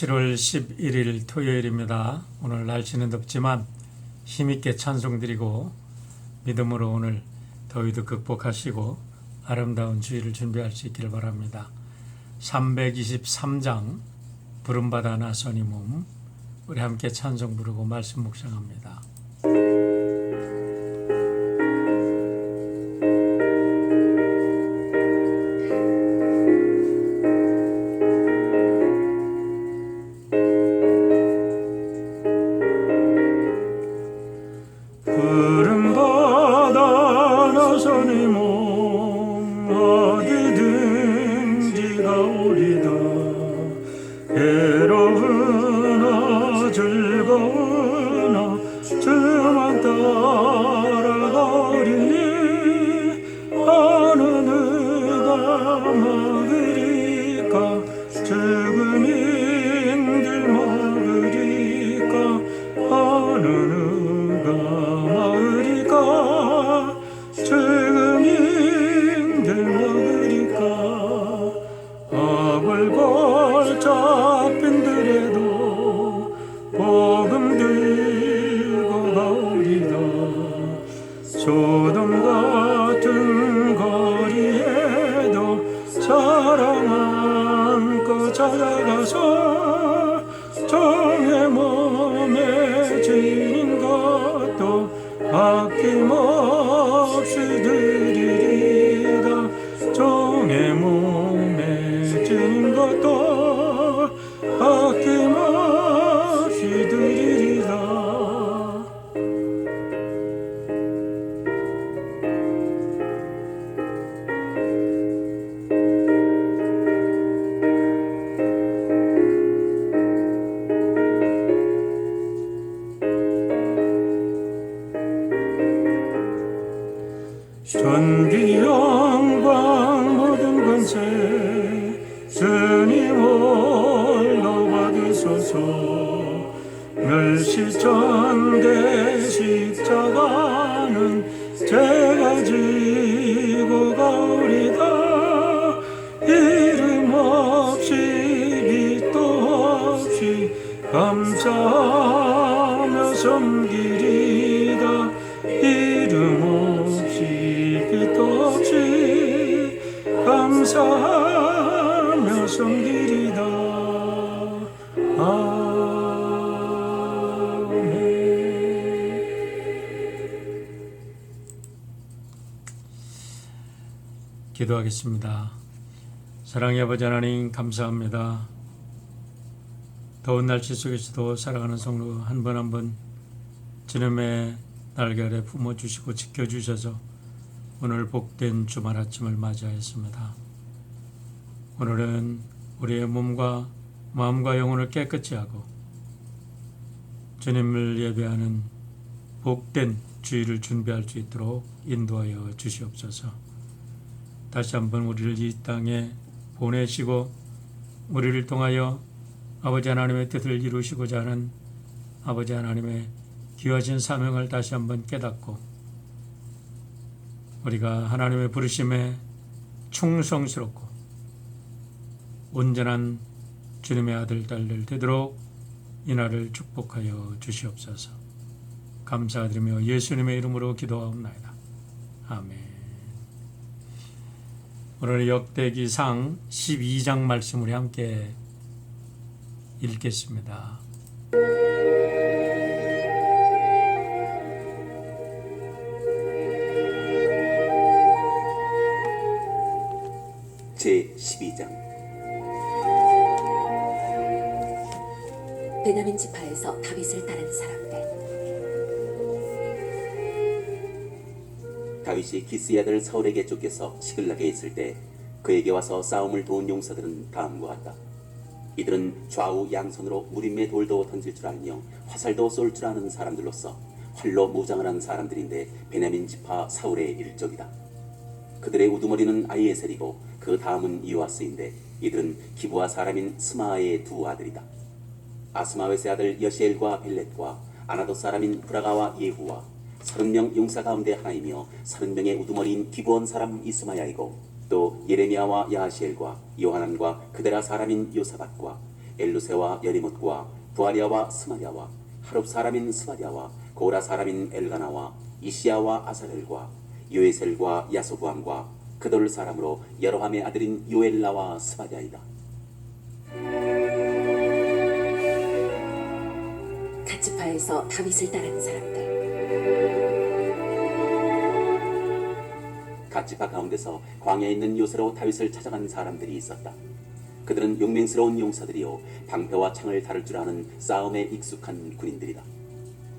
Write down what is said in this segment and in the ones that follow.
7월 11일 토요일입니다. 오늘 날씨는 덥지만 힘있게 찬송드리고 믿음으로 오늘 더위도 극복하시고 아름다운 주일을 준비할 수 있기를 바랍니다. 323장 부름받아 나서니 몸, 우리 함께 찬송 부르고 말씀 묵상합니다. 부름받아 나서니 몸 어디든지 가오리다. 괴로우나 즐거우나 주만 따라가리니 어느 누가 막으리까. 죽음인들 막으리까. 어느 누가 막으리까. 죽음인들 막으리까. 아벌벌 잡힌들에도 복음 들고 가오리다. 소돔 같은 거리에도 사랑 안고 찾아가서 종의 몸에 주인 것도 아낌없이 드리리다. 종의 몸에 주인 것도 아낌없이 드리리다. 전비 영광 모든 권세 주님 홀로 받으소서. 멸시천대 십자가는 제가 지고 가오리다. 이름 없이 빛도 없이 감사하며 섬기리다. 이름 없이 빛도 없이 감사하며 섬기리다. 아멘. 기도하겠습니다. 사랑의 아버지 하나님, 감사합니다. 더운 날씨 속에서도 살아가는 성도 한 분 한 분 주님의 날개 아래 품어주시고 지켜주셔서 오늘 복된 주말 아침을 맞이하였습니다. 오늘은 우리의 몸과 마음과 영혼을 깨끗이 하고 주님을 예배하는 복된 주일을 준비할 수 있도록 인도하여 주시옵소서. 다시 한번 우리를 이 땅에 보내시고 우리를 통하여 아버지 하나님의 뜻을 이루시고자 하는 아버지 하나님의 귀하신 사명을 다시 한번 깨닫고 우리가 하나님의 부르심에 충성스럽고 온전한 주님의 아들 딸들 되도록 이날을 축복하여 주시옵소서. 감사드리며 예수님의 이름으로 기도하옵나이다. 아멘. 오늘 역대기상 12장 말씀 우리 함께 읽겠습니다. 제12장. 베냐민 지파에서 다윗을 따른 사람들. 다윗이 기스의 아들 사울에게 쫓겨서 시글락에 있을 때 그에게 와서 싸움을 도운 용사들은 다음과 같다. 이들은 좌우 양손으로 무림의 돌도 던질 줄 알며 화살도 쏠 줄 아는 사람들로서 활로 무장을 한 사람들인데 베냐민 지파 사울의 일적이다. 그들의 우두머리는 아히에셀이고 그 다음은 이오아스인데 이들은 기브아 사람인 스마아의 두 아들이다. 아스마웨스의 아들 여시엘과 벨렛과 아나도 사람인 브라가와 예후와 30명 용사 가운데 하나이며 30명의 우두머리인 기브온 사람 이스마야이고 또 예레미야와 야하시엘과 요하난과 그데라 사람인 요사밧과 엘루세와 여리못과 부아리아와 스마리아와 하룹 사람인 스바리아와 고라 사람인 엘가나와 이시야와 아사렐과 요에셀과 야소부함과 그돌 사람으로 여로함의 아들인 요엘라와 스바리아이다. 갓지파에서 다윗을 따르는 사람들. 갓지파 가운데서 광야에 있는 요새로 다윗을 찾아간 사람들이 있었다. 그들은 용맹스러운 용사들이요 방패와 창을 다룰 줄 아는 싸움에 익숙한 군인들이다.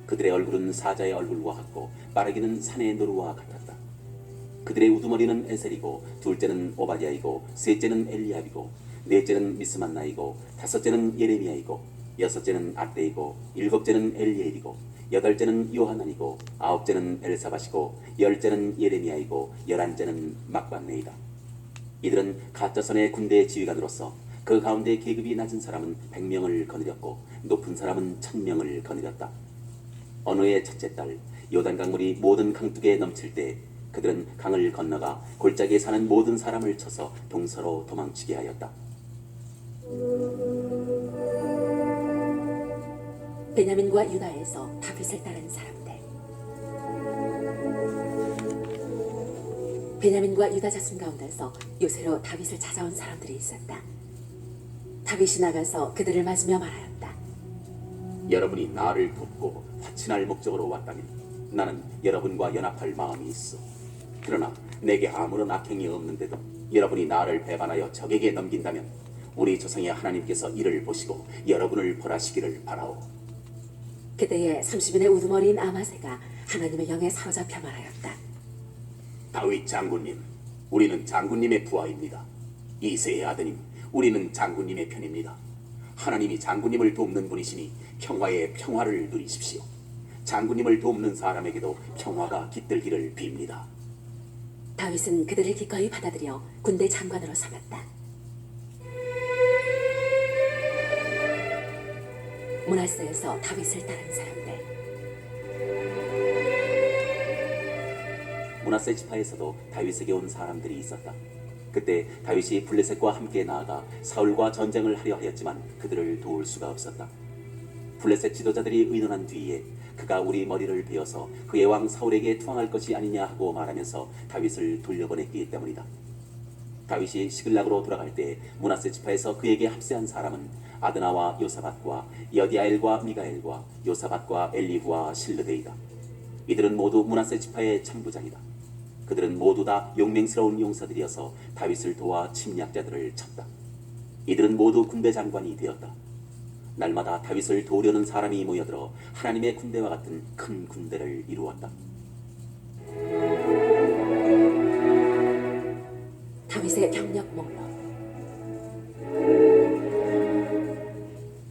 그들의 얼굴은 사자의 얼굴과 같고 빠르기는 산의 노루와 같았다. 그들의 우두머리는 에셀이고 둘째는 오바댜이고 셋째는 엘리압이고 넷째는 미스만나이고 다섯째는 예레미야이고 여섯째는 앗데이고 일곱째는 엘리엘이고 여덟째는 요하난이고 아홉째는 엘사밧이고 열째는 예레미야이고 열한째는 막반네이다. 이들은 갓자손의 군대 지휘관으로서 그 가운데 계급이 낮은 사람은 100명을 거느렸고 높은 사람은 1000명을 거느렸다. 어느 해 첫째 달 요단 강물이 모든 강둑에 넘칠 때 그들은 강을 건너가 골짜기에 사는 모든 사람을 쳐서 동서로 도망치게 하였다. 베냐민과 유다에서 다윗을 따르는 사람들. 베냐민과 유다 자손 가운데서 요새로 다윗을 찾아온 사람들이 있었다. 다윗이 나가서 그들을 맞으며 말하였다. 여러분이 나를 돕고 화친할 목적으로 왔다면 나는 여러분과 연합할 마음이 있어. 그러나 내게 아무런 악행이 없는데도 여러분이 나를 배반하여 적에게 넘긴다면 우리 조상의 하나님께서 이를 보시고 여러분을 벌하시기를 바라오. 그때에 30인의 우두머리인 아마세가 하나님의 영에 사로잡혀 말하였다. 다윗 장군님, 우리는 장군님의 부하입니다. 이새의 아드님, 우리는 장군님의 편입니다. 하나님이 장군님을 돕는 분이시니 평화의 평화를 누리십시오. 장군님을 돕는 사람에게도 평화가 깃들기를 빕니다. 다윗은 그들을 기꺼이 받아들여 군대 장관으로 삼았다. 므낫세에서 다윗을 따른 사람들. 므낫세 지파에서도 다윗에게 온 사람들이 있었다. 그때 다윗이 블레셋과 함께 나아가 사울과 전쟁을 하려 하였지만 그들을 도울 수가 없었다. 블레셋 지도자들이 의논한 뒤에 그가 우리 머리를 베어서 그의 왕 사울에게 투항할 것이 아니냐 하고 말하면서 다윗을 돌려보냈기 때문이다. 다윗이 시글락으로 돌아갈 때 므낫세 지파에서 그에게 합세한 사람은 아드나와 요사밧과 여디아엘과 미가엘과 요사밧과 엘리후와 실르데이다. 이들은 모두 므낫세 지파의 참부장이다. 그들은 모두 다 용맹스러운 용사들이어서 다윗을 도와 침략자들을 쳤다. 이들은 모두 군대 장관이 되었다. 날마다 다윗을 도우려는 사람이 모여들어 하나님의 군대와 같은 큰 군대를 이루었다. 다윗의 병력 목록.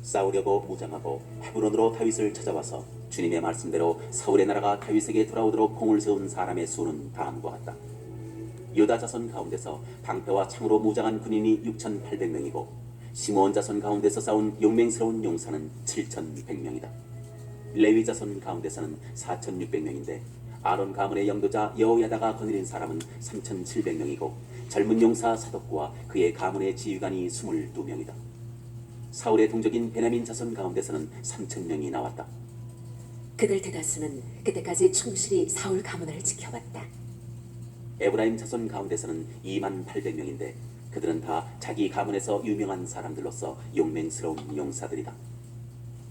싸우려고 무장하고 헤브론으로 다윗을 찾아와서 주님의 말씀대로 사울의 나라가 다윗에게 돌아오도록 공을 세운 사람의 수는 다음과 같다. 유다 자손 가운데서 방패와 창으로 무장한 군인이 6,800명이고 시므온 자손 가운데서 싸운 용맹스러운 용사는 7,100명이다. 레위 자손 가운데서는 4,600명인데 아론 가문의 영도자 여호야다가 거느린 사람은 3,700명이고 젊은 용사 사독과 그의 가문의 지휘관이 22명이다. 사울의 동족인 베냐민 자손 가운데서는 3,000명이 나왔다. 그들 대다수는 그때까지 충실히 사울 가문을 지켜왔다. 에브라임 자손 가운데서는 28,000명인데 그들은 다 자기 가문에서 유명한 사람들로서 용맹스러운 용사들이다.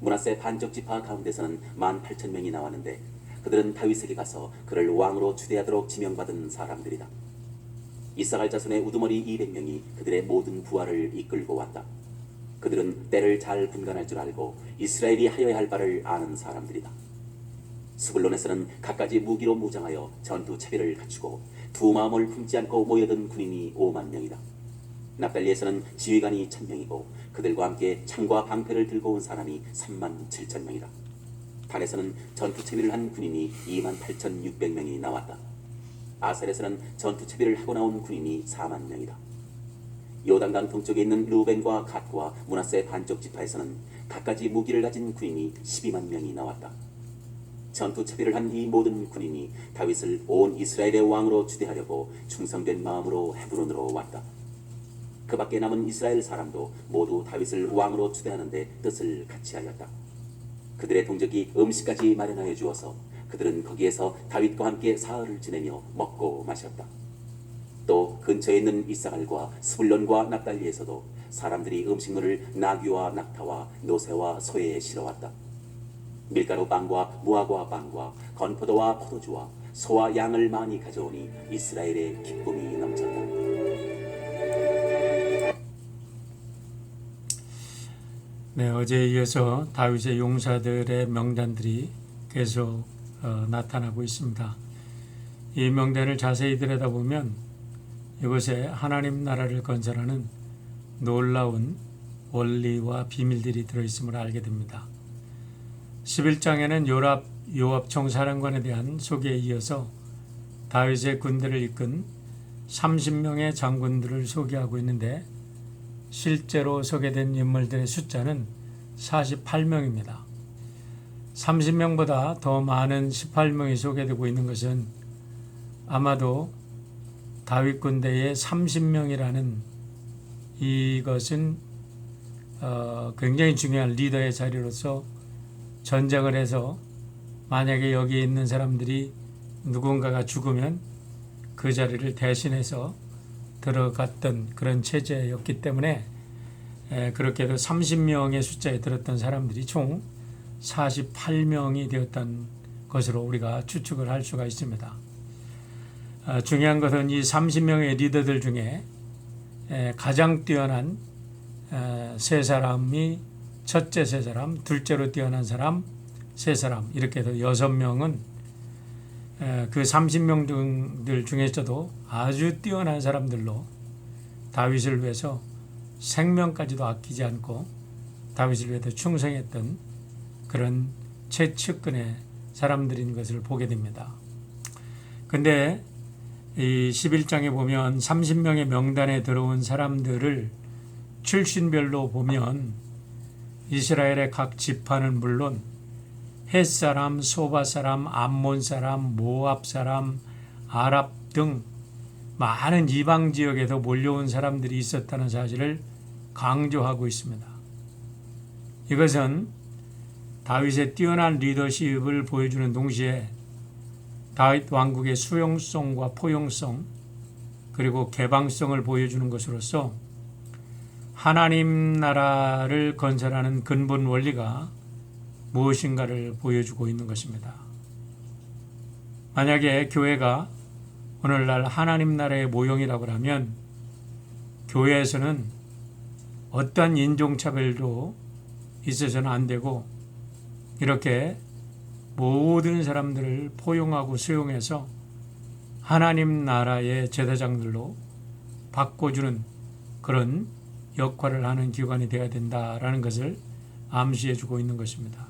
므낫세 반쪽 지파 가운데서는 18,000명이 나왔는데 그들은 다윗에게 가서 그를 왕으로 추대하도록 지명받은 사람들이다. 이사갈 자손의 우두머리 200명이 그들의 모든 부하를 이끌고 왔다. 그들은 때를 잘 분간할 줄 알고 이스라엘이 하여야 할 바를 아는 사람들이다. 스불론에서는 갖가지 무기로 무장하여 전투 체비를 갖추고 두 마음을 품지 않고 모여든 군인이 50,000명이다. 납달리에서는 지휘관이 1,000명이고 그들과 함께 창과 방패를 들고 온 사람이 37,000명이다. 단에서는 전투 체비를 한 군인이 28,600명이 나왔다. 아셀에서는 전투 체비를 하고 나온 군인이 40,000명이다. 요단강 동쪽에 있는 루벤과 갓과 므낫세 반쪽 지파에서는 갖가지 무기를 가진 군인이 120,000명이 나왔다. 전투 체비를 한 이 모든 군인이 다윗을 온 이스라엘의 왕으로 추대하려고 충성된 마음으로 헤브론으로 왔다. 그 밖에 남은 이스라엘 사람도 모두 다윗을 왕으로 추대하는 데 뜻을 같이 하였다. 그들의 동족이 음식까지 마련하여 주어서 그들은 거기에서 다윗과 함께 사흘을 지내며 먹고 마셨다. 또 근처에 있는 이사갈과 스불론과 납달리에서도 사람들이 음식물을 나귀와 낙타와 노새와 소에 실어왔다. 밀가루 빵과 무화과 빵과 건포도와 포도주와 소와 양을 많이 가져오니 이스라엘의 기쁨이 넘쳤다. 네, 어제에 이어서 다윗의 용사들의 명단들이 계속 나타나고 있습니다. 이 명단을 자세히 들여다보면 이곳에 하나님 나라를 건설하는 놀라운 원리와 비밀들이 들어있음을 알게 됩니다. 11장에는 요압 총사령관에 대한 소개에 이어서 다윗의 군대를 이끈 30명의 장군들을 소개하고 있는데 실제로 소개된 인물들의 숫자는 48명입니다. 30명보다 더 많은 18명이 소개되고 있는 것은 아마도 다윗 군대의 30명이라는 이것은 굉장히 중요한 리더의 자리로서 전쟁을 해서 만약에 여기 있는 사람들이 누군가가 죽으면 그 자리를 대신해서 들어갔던 그런 체제였기 때문에 그렇게도 30명의 숫자에 들었던 사람들이 총 48명이 되었던 것으로 우리가 추측을 할 수가 있습니다. 중요한 것은 이 30명의 리더들 중에 가장 뛰어난 세 사람이 첫째 세 사람, 둘째로 뛰어난 사람 세 사람, 이렇게 해서 6명은 그 30명들 중에서도 아주 뛰어난 사람들로 다윗을 위해서 생명까지도 아끼지 않고 다윗을 위해서 충성했던 그런 최측근의 사람들인 것을 보게 됩니다. 근데 이 11장에 보면 30명의 명단에 들어온 사람들을 출신별로 보면 이스라엘의 각 지파는 물론 헷사람, 소바사람, 암몬사람, 모압사람, 아랍 등 많은 이방 지역에서 몰려온 사람들이 있었다는 사실을 강조하고 있습니다. 이것은 다윗의 뛰어난 리더십을 보여주는 동시에 다윗 왕국의 수용성과 포용성 그리고 개방성을 보여주는 것으로서 하나님 나라를 건설하는 근본 원리가 무엇인가를 보여주고 있는 것입니다. 만약에 교회가 오늘날 하나님 나라의 모형이라고 하면 교회에서는 어떠한 인종차별도 있어서는 안 되고 이렇게 모든 사람들을 포용하고 수용해서 하나님 나라의 제사장들로 바꿔주는 그런 역할을 하는 기관이 되어야 된다라는 것을 암시해주고 있는 것입니다.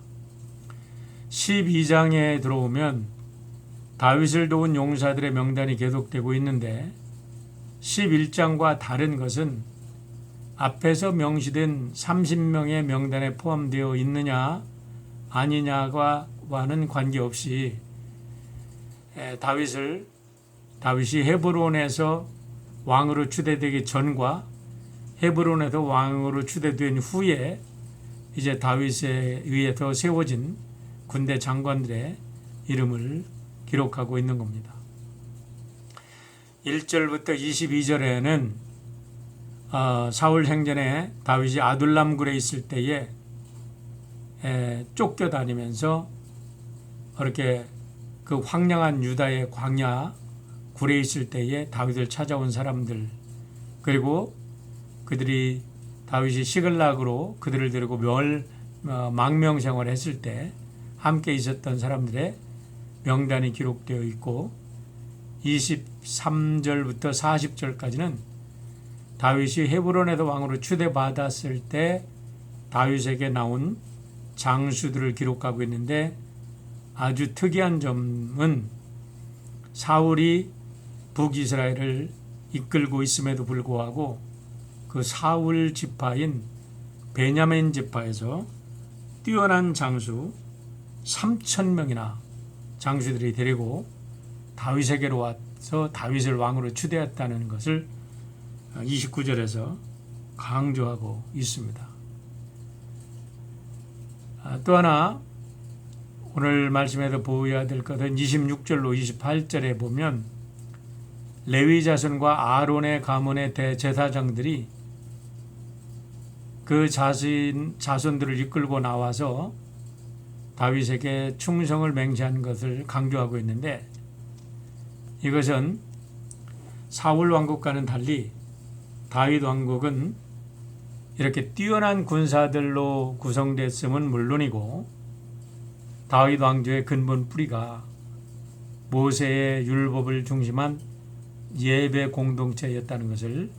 12장에 들어오면 다윗을 도운 용사들의 명단이 계속되고 있는데 11장과 다른 것은 앞에서 명시된 30명의 명단에 포함되어 있느냐 아니냐와는 관계없이 다윗이 헤브론에서 왕으로 추대되기 전과 헤브론에서 왕으로 추대된 후에 이제 다윗에 의해서 세워진 군대 장관들의 이름을 기록하고 있는 겁니다. 1절부터 22절에는 사울 행전에 다윗이 아둘람 굴에 있을 때에 쫓겨다니면서 이렇게 그 황량한 유다의 광야 굴에 있을 때에 다윗을 찾아온 사람들 그리고 그들이 다윗이 시글락으로 그들을 데리고 망명 생활을 했을 때 함께 있었던 사람들의 명단이 기록되어 있고 23절부터 40절까지는 다윗이 헤브론에서 왕으로 추대받았을 때 다윗에게 나온 장수들을 기록하고 있는데 아주 특이한 점은 사울이 북이스라엘을 이끌고 있음에도 불구하고 그 사울 지파인 베냐민 지파에서 뛰어난 장수 3,000명이나 장수들이 데리고 다윗에게로 와서 다윗을 왕으로 추대했다는 것을 29절에서 강조하고 있습니다. 또 하나 오늘 말씀에도 보여야 될 것은 26절로 28절에 보면 레위 자손과 아론의 가문의 대제사장들이 그 자손들을 이끌고 나와서 다윗에게 충성을 맹세한 것을 강조하고 있는데, 이것은 사울 왕국과는 달리 다윗 왕국은 이렇게 뛰어난 군사들로 구성됐음은 물론이고, 다윗 왕조의 근본 뿌리가 모세의 율법을 중심한 예배 공동체였다는 것을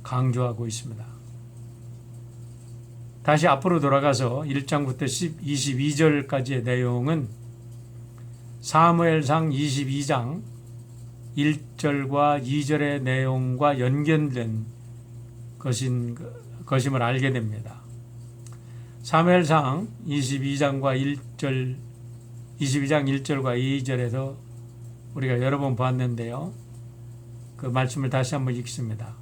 강조하고 있습니다. 다시 앞으로 돌아가서 1장부터 22절까지의 내용은 사무엘상 22장 1절과 2절의 내용과 연결된 것임을 알게 됩니다. 사무엘상 22장 1절과 2절에서 우리가 여러 번 봤는데요. 그 말씀을 다시 한번 읽습니다.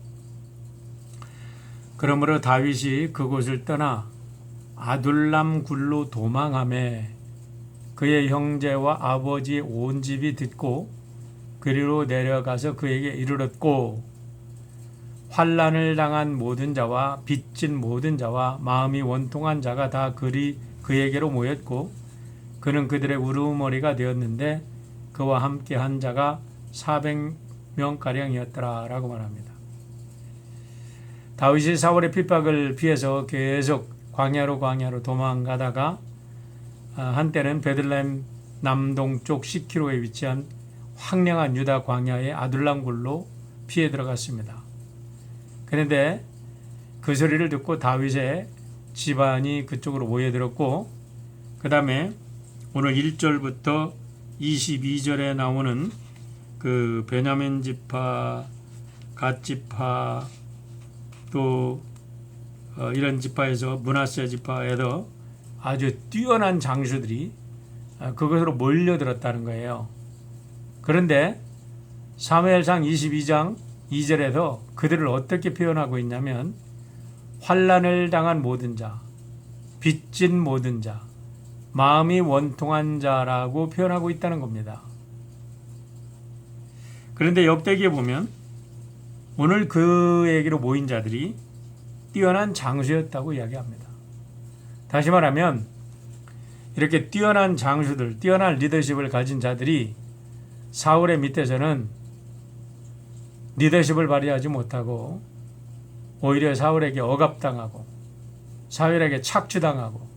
그러므로 다윗이 그곳을 떠나 아둘람 굴로 도망하매 그의 형제와 아버지의 온 집이 듣고 그리로 내려가서 그에게 이르렀고, 환난을 당한 모든 자와 빚진 모든 자와 마음이 원통한 자가 다 그에게로 모였고, 그는 그들의 우두머리가 되었는데 그와 함께 한 자가 400명가량이었더라 라고 말합니다. 다윗이 사울의 핍박을 피해서 계속 광야로 도망가다가 한때는 베들레헴 남동쪽 10km에 위치한 황량한 유다 광야의 아둘람 굴로 피해 들어갔습니다. 그런데 그 소리를 듣고 다윗의 집안이 그쪽으로 모여들었고, 그 다음에 오늘 1절부터 22절에 나오는 그 베냐민 지파, 갓 지파, 또 이런 지파에서 므낫세 지파에서 아주 뛰어난 장수들이 그것으로 몰려들었다는 거예요. 그런데 사무엘상 22장 2절에서 그들을 어떻게 표현하고 있냐면 환난을 당한 모든 자, 빚진 모든 자, 마음이 원통한 자라고 표현하고 있다는 겁니다. 그런데 역대기에 보면 오늘 그에게로 모인 자들이 뛰어난 장수였다고 이야기합니다. 다시 말하면 이렇게 뛰어난 장수들, 뛰어난 리더십을 가진 자들이 사울의 밑에서는 리더십을 발휘하지 못하고 오히려 사울에게 억압당하고 사울에게 착취당하고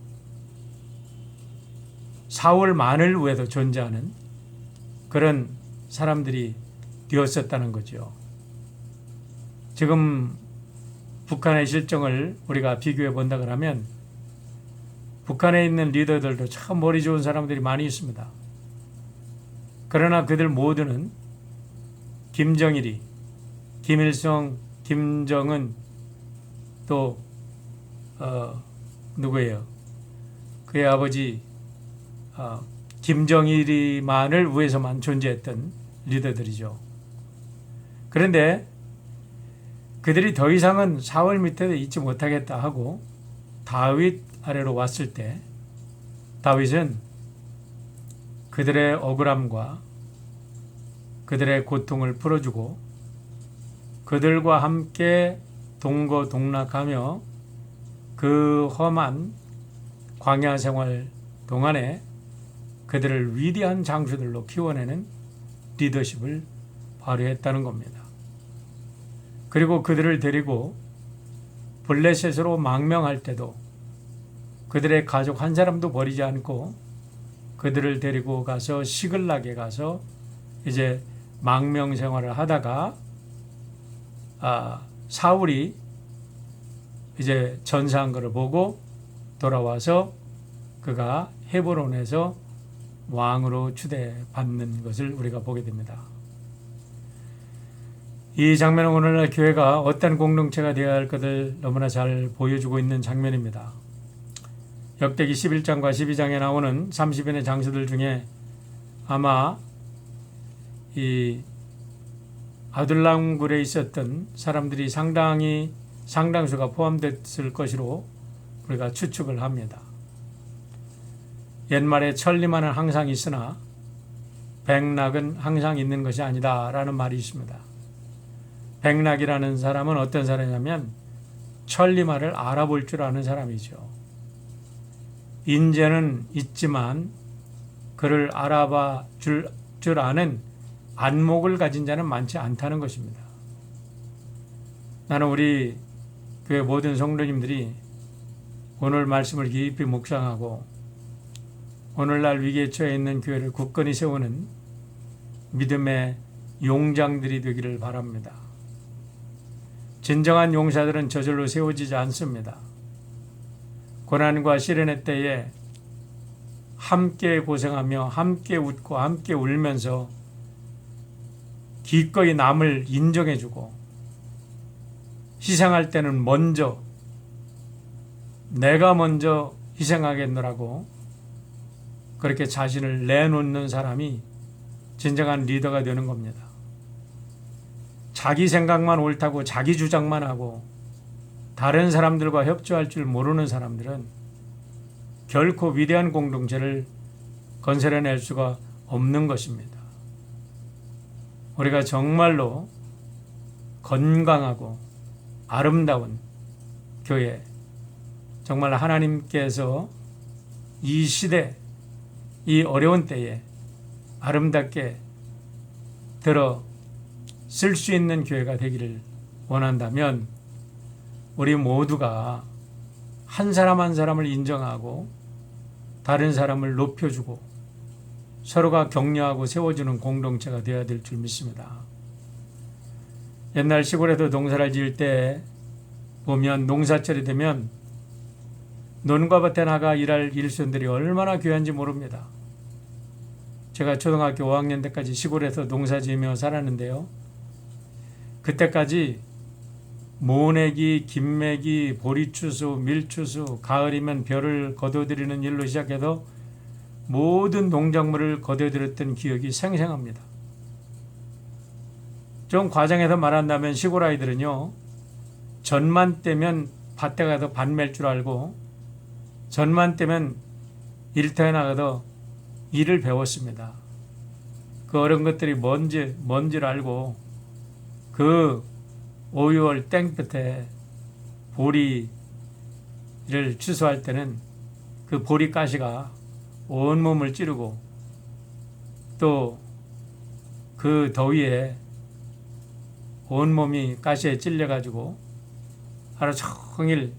사울만을 위해서 존재하는 그런 사람들이 되었었다는 거죠. 지금 북한의 실정을 우리가 비교해 본다 그러면 북한에 있는 리더들도 참 머리 좋은 사람들이 많이 있습니다. 그러나 그들 모두는 김정일이, 김일성, 김정은 또 누구예요? 그의 아버지 김정일이만을 위해서만 존재했던 리더들이죠. 그런데 그들이 더 이상은 사울 밑에 있지 못하겠다 하고 다윗 아래로 왔을 때 다윗은 그들의 억울함과 그들의 고통을 풀어주고 그들과 함께 동거동락하며 그 험한 광야 생활 동안에 그들을 위대한 장수들로 키워내는 리더십을 발휘했다는 겁니다. 그리고 그들을 데리고 블레셋으로 망명할 때도 그들의 가족 한 사람도 버리지 않고 그들을 데리고 가서 시글락에 가서 이제 망명 생활을 하다가 사울이 이제 전사한 것을 보고 돌아와서 그가 헤브론에서 왕으로 추대받는 것을 우리가 보게 됩니다. 이 장면은 오늘날 교회가 어떤 공동체가 되어야 할 것을 너무나 잘 보여주고 있는 장면입니다. 역대기 11장과 12장에 나오는 30인의 장수들 중에 아마 이 아둘람 굴에 있었던 사람들이 상당히 상당수가 포함됐을 것으로 우리가 추측을 합니다. 옛말에 천리만은 항상 있으나 백낙은 항상 있는 것이 아니다라는 말이 있습니다. 백낙이라는 사람은 어떤 사람이냐면 천리만을 알아볼 줄 아는 사람이죠. 인재는 있지만 그를 알아봐 줄 아는 안목을 가진 자는 많지 않다는 것입니다. 나는 우리 교회 모든 성도님들이 오늘 말씀을 깊이 묵상하고 오늘날 위기에 처해 있는 교회를 굳건히 세우는 믿음의 용장들이 되기를 바랍니다. 진정한 용사들은 저절로 세워지지 않습니다. 고난과 시련의 때에 함께 고생하며 함께 웃고 함께 울면서 기꺼이 남을 인정해주고 희생할 때는 내가 먼저 희생하겠노라고 그렇게 자신을 내놓는 사람이 진정한 리더가 되는 겁니다. 자기 생각만 옳다고 자기 주장만 하고 다른 사람들과 협조할 줄 모르는 사람들은 결코 위대한 공동체를 건설해낼 수가 없는 것입니다. 우리가 정말로 건강하고 아름다운 교회, 정말 하나님께서 이 시대, 이 어려운 때에 아름답게 들어 쓸 수 있는 교회가 되기를 원한다면 우리 모두가 한 사람 한 사람을 인정하고 다른 사람을 높여주고 서로가 격려하고 세워주는 공동체가 되어야 될 줄 믿습니다. 옛날 시골에도 농사를 지을 때 보면 농사철이 되면 논과 밭에 나가 일할 일손들이 얼마나 귀한지 모릅니다. 제가 초등학교 5학년 때까지 시골에서 농사 지으며 살았는데요. 그때까지 모내기, 김매기, 보리추수, 밀추수, 가을이면 벼를 거둬들이는 일로 시작해서 모든 농작물을 거둬들였던 기억이 생생합니다. 좀 과장해서 말한다면 시골 아이들은요, 전만 떼면 밭에 가서 밭 맬 줄 알고 전만 떼면 일터에 나가서 일을 배웠습니다. 그 어려운 것들이 뭔지를 알고 그 5, 6월 땡볕에 보리를 추수할 때는 그 보리 가시가 온몸을 찌르고 또 그 더위에 온몸이 가시에 찔려가지고 하루 종일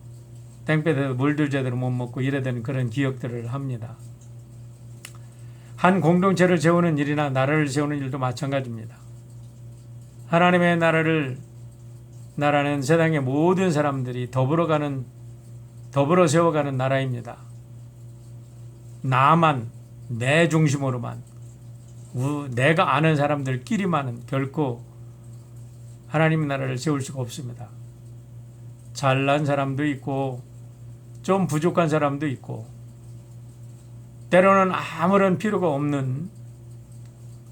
땡볕에서 물도 제대로 못 먹고 이래야 되는 그런 기억들을 합니다. 한 공동체를 세우는 일이나 나라를 세우는 일도 마찬가지입니다. 하나님의 나라는 세상의 모든 사람들이 더불어 세워가는 나라입니다. 내 중심으로만, 내가 아는 사람들끼리만은 결코 하나님의 나라를 세울 수가 없습니다. 잘난 사람도 있고 좀 부족한 사람도 있고 때로는 아무런 필요가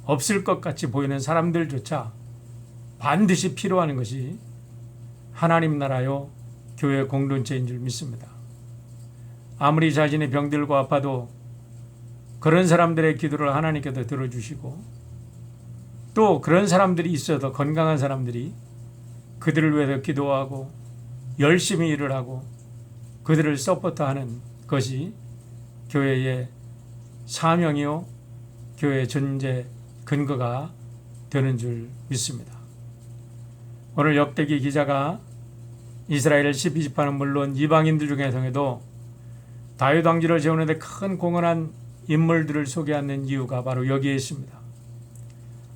없을 것 같이 보이는 사람들조차 반드시 필요한 것이 하나님 나라요 교회 공동체인 줄 믿습니다. 아무리 자신의 병들고 아파도 그런 사람들의 기도를 하나님께서 들어주시고 또 그런 사람들이 있어도 건강한 사람들이 그들을 위해서 기도하고 열심히 일을 하고 그들을 서포트하는 것이 교회의 사명이요 교회의 존재 근거가 되는 줄 믿습니다. 오늘 역대기 기자가 이스라엘 12지파는 물론 이방인들 중에서도 다윗 왕조를 세우는 데 큰 공헌한 인물들을 소개하는 이유가 바로 여기에 있습니다.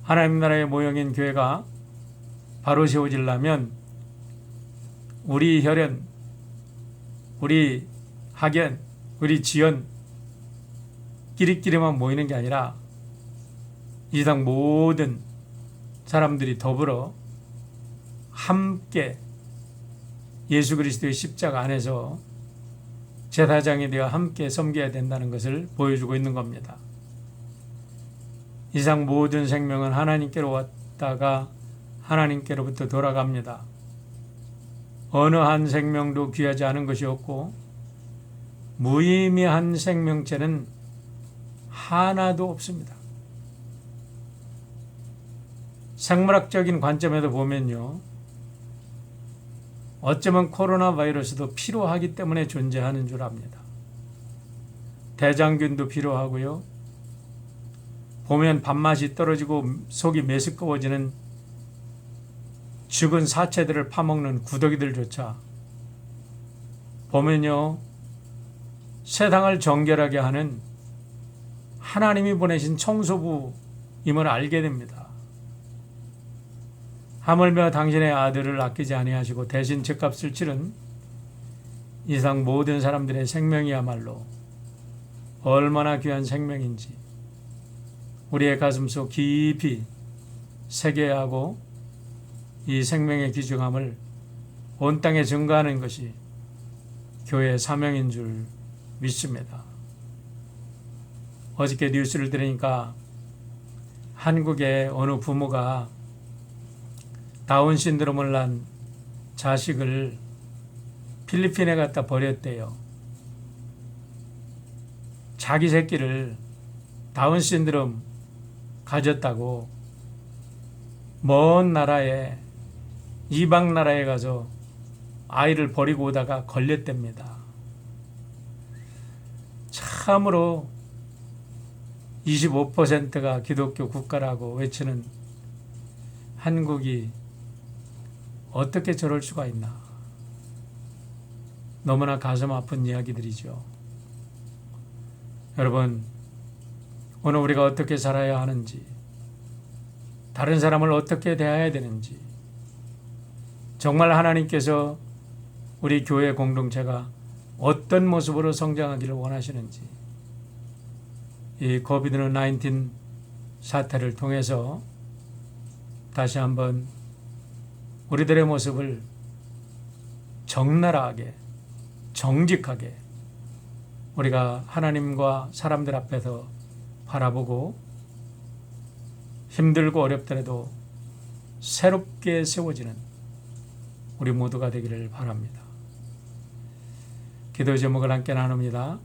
하나님 나라의 모형인 교회가 바로 세워지려면 우리 혈연, 우리 학연, 우리 지연 끼리끼리만 모이는 게 아니라 이 세상 모든 사람들이 더불어 함께 예수 그리스도의 십자가 안에서 제사장이 되어 함께 섬겨야 된다는 것을 보여주고 있는 겁니다. 이 세상 모든 생명은 하나님께로 왔다가 하나님께로부터 돌아갑니다. 어느 한 생명도 귀하지 않은 것이 없고 무의미한 생명체는 하나도 없습니다. 생물학적인 관점에서 보면요, 어쩌면 코로나 바이러스도 필요하기 때문에 존재하는 줄 압니다. 대장균도 필요하고요. 보면 밥맛이 떨어지고 속이 메스꺼워지는 죽은 사체들을 파먹는 구더기들조차 보면요, 세상을 정결하게 하는 하나님이 보내신 청소부임을 알게 됩니다. 하물며 당신의 아들을 아끼지 아니하시고 대신 죗값을 치른 이상 모든 사람들의 생명이야말로 얼마나 귀한 생명인지 우리의 가슴속 깊이 새겨야 하고, 이 생명의 귀중함을 온 땅에 증거하는 것이 교회의 사명인 줄 믿습니다. 어저께 뉴스를 들으니까 한국의 어느 부모가 다운 신드롬을 난 자식을 필리핀에 갖다 버렸대요. 자기 새끼를 다운 신드롬 가졌다고 먼 나라에, 이방 나라에 가서 아이를 버리고 오다가 걸렸답니다. 참으로 25%가 기독교 국가라고 외치는 한국이 어떻게 저럴 수가 있나. 너무나 가슴 아픈 이야기들이죠. 여러분, 오늘 우리가 어떻게 살아야 하는지, 다른 사람을 어떻게 대해야 되는지, 정말 하나님께서 우리 교회 공동체가 어떤 모습으로 성장하기를 원하시는지, 이 코비드-19 사태를 통해서 다시 한번 우리들의 모습을 적나라하게, 정직하게 우리가 하나님과 사람들 앞에서 바라보고, 힘들고 어렵더라도 새롭게 세워지는 우리 모두가 되기를 바랍니다. 기도 제목을 함께 나눕니다.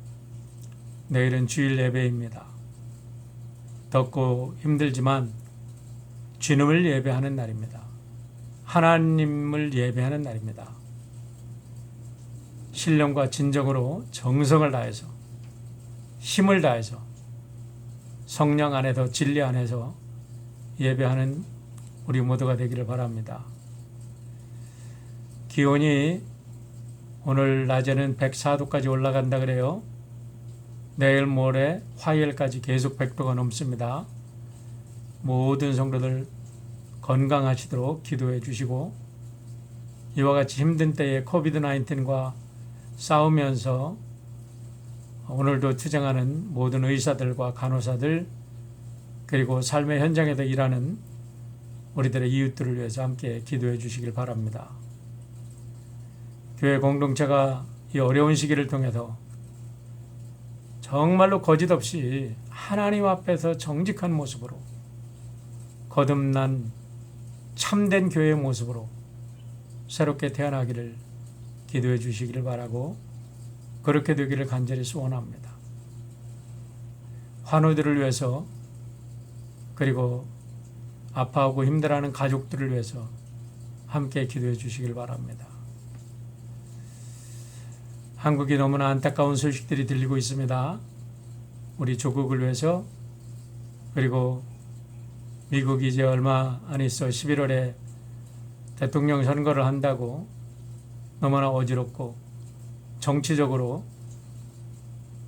내일은 주일 예배입니다. 덥고 힘들지만 주님을 예배하는 날입니다. 하나님을 예배하는 날입니다. 신령과 진정으로 정성을 다해서, 힘을 다해서, 성령 안에서, 진리 안에서 예배하는 우리 모두가 되기를 바랍니다. 기온이 오늘 낮에는 104도까지 올라간다 그래요. 내일 모레 화요일까지 계속 100도가 넘습니다. 모든 성도들 건강하시도록 기도해 주시고, 이와 같이 힘든 때에 코비드-19과 싸우면서 오늘도 투쟁하는 모든 의사들과 간호사들, 그리고 삶의 현장에서 일하는 우리들의 이웃들을 위해서 함께 기도해 주시길 바랍니다. 교회 공동체가 이 어려운 시기를 통해서 정말로 거짓 없이 하나님 앞에서 정직한 모습으로, 거듭난 참된 교회의 모습으로 새롭게 태어나기를 기도해 주시기를 바라고, 그렇게 되기를 간절히 소원합니다. 환우들을 위해서, 그리고 아파하고 힘들어하는 가족들을 위해서 함께 기도해 주시길 바랍니다. 한국이 너무나 안타까운 소식들이 들리고 있습니다. 우리 조국을 위해서, 그리고 미국이 이제 얼마 안 있어 11월에 대통령 선거를 한다고 너무나 어지럽고 정치적으로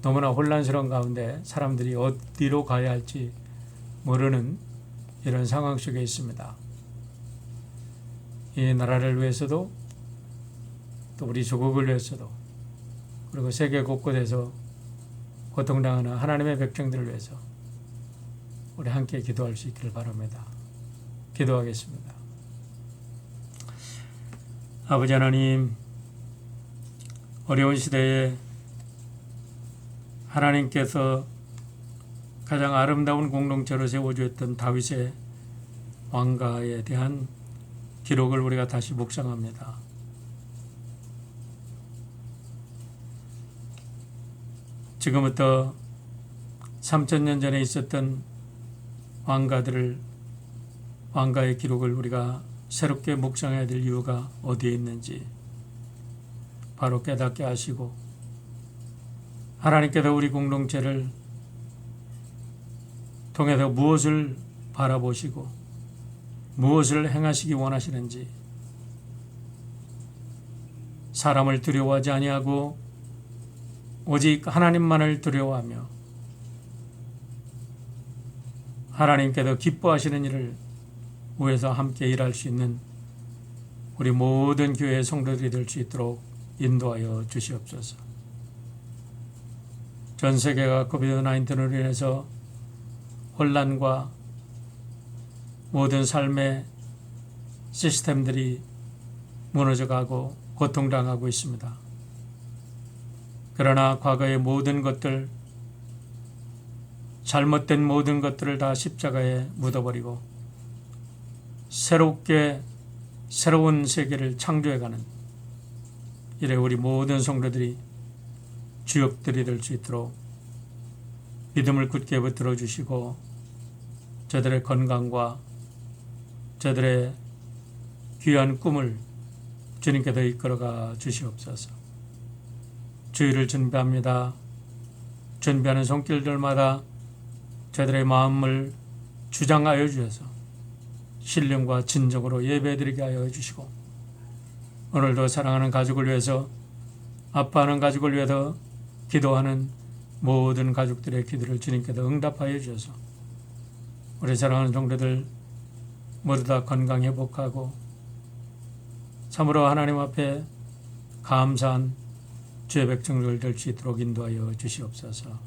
너무나 혼란스러운 가운데 사람들이 어디로 가야 할지 모르는 이런 상황 속에 있습니다. 이 나라를 위해서도, 또 우리 조국을 위해서도, 그리고 세계 곳곳에서 고통당하는 하나님의 백성들을 위해서 우리 함께 기도할 수 있기를 바랍니다. 기도하겠습니다. 아버지 하나님, 어려운 시대에 하나님께서 가장 아름다운 공동체로 세워주었던 다윗의 왕가에 대한 기록을 우리가 다시 묵상합니다. 지금부터 3000년 전에 있었던 왕가의 기록을 우리가 새롭게 묵상해야 될 이유가 어디에 있는지 바로 깨닫게 하시고, 하나님께서 우리 공동체를 통해서 무엇을 바라보시고 무엇을 행하시기 원하시는지, 사람을 두려워하지 아니하고 오직 하나님만을 두려워하며 하나님께서 기뻐하시는 일을 위해서 함께 일할 수 있는 우리 모든 교회의 성도들이 될 수 있도록 인도하여 주시옵소서. 전 세계가 코비드-19으로 인해서 혼란과 모든 삶의 시스템들이 무너져가고 고통당하고 있습니다. 그러나 과거의 모든 것들, 잘못된 모든 것들을 다 십자가에 묻어버리고 새로운 세계를 창조해가는 이래 우리 모든 성도들이 주역들이 될 수 있도록 믿음을 굳게 붙들어 주시고, 저들의 건강과 저들의 귀한 꿈을 주님께서 이끌어가 주시옵소서. 주일을 준비합니다. 준비하는 손길들마다 저들의 마음을 주장하여 주셔서 신령과 진정으로 예배드리게 하여 주시고, 오늘도 사랑하는 가족을 위해서, 아파하는 가족을 위해서 기도하는 모든 가족들의 기도를 주님께서 응답하여 주셔서 우리 사랑하는 성도들 모두 다 건강 회복하고 참으로 하나님 앞에 감사한 주의 백성들 될 수 있도록 인도하여 주시옵소서.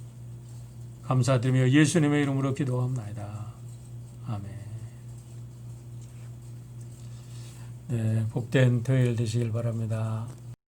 감사드리며 예수님의 이름으로 기도합나이다. 아멘. 네, 복된 토요일 되시길 바랍니다.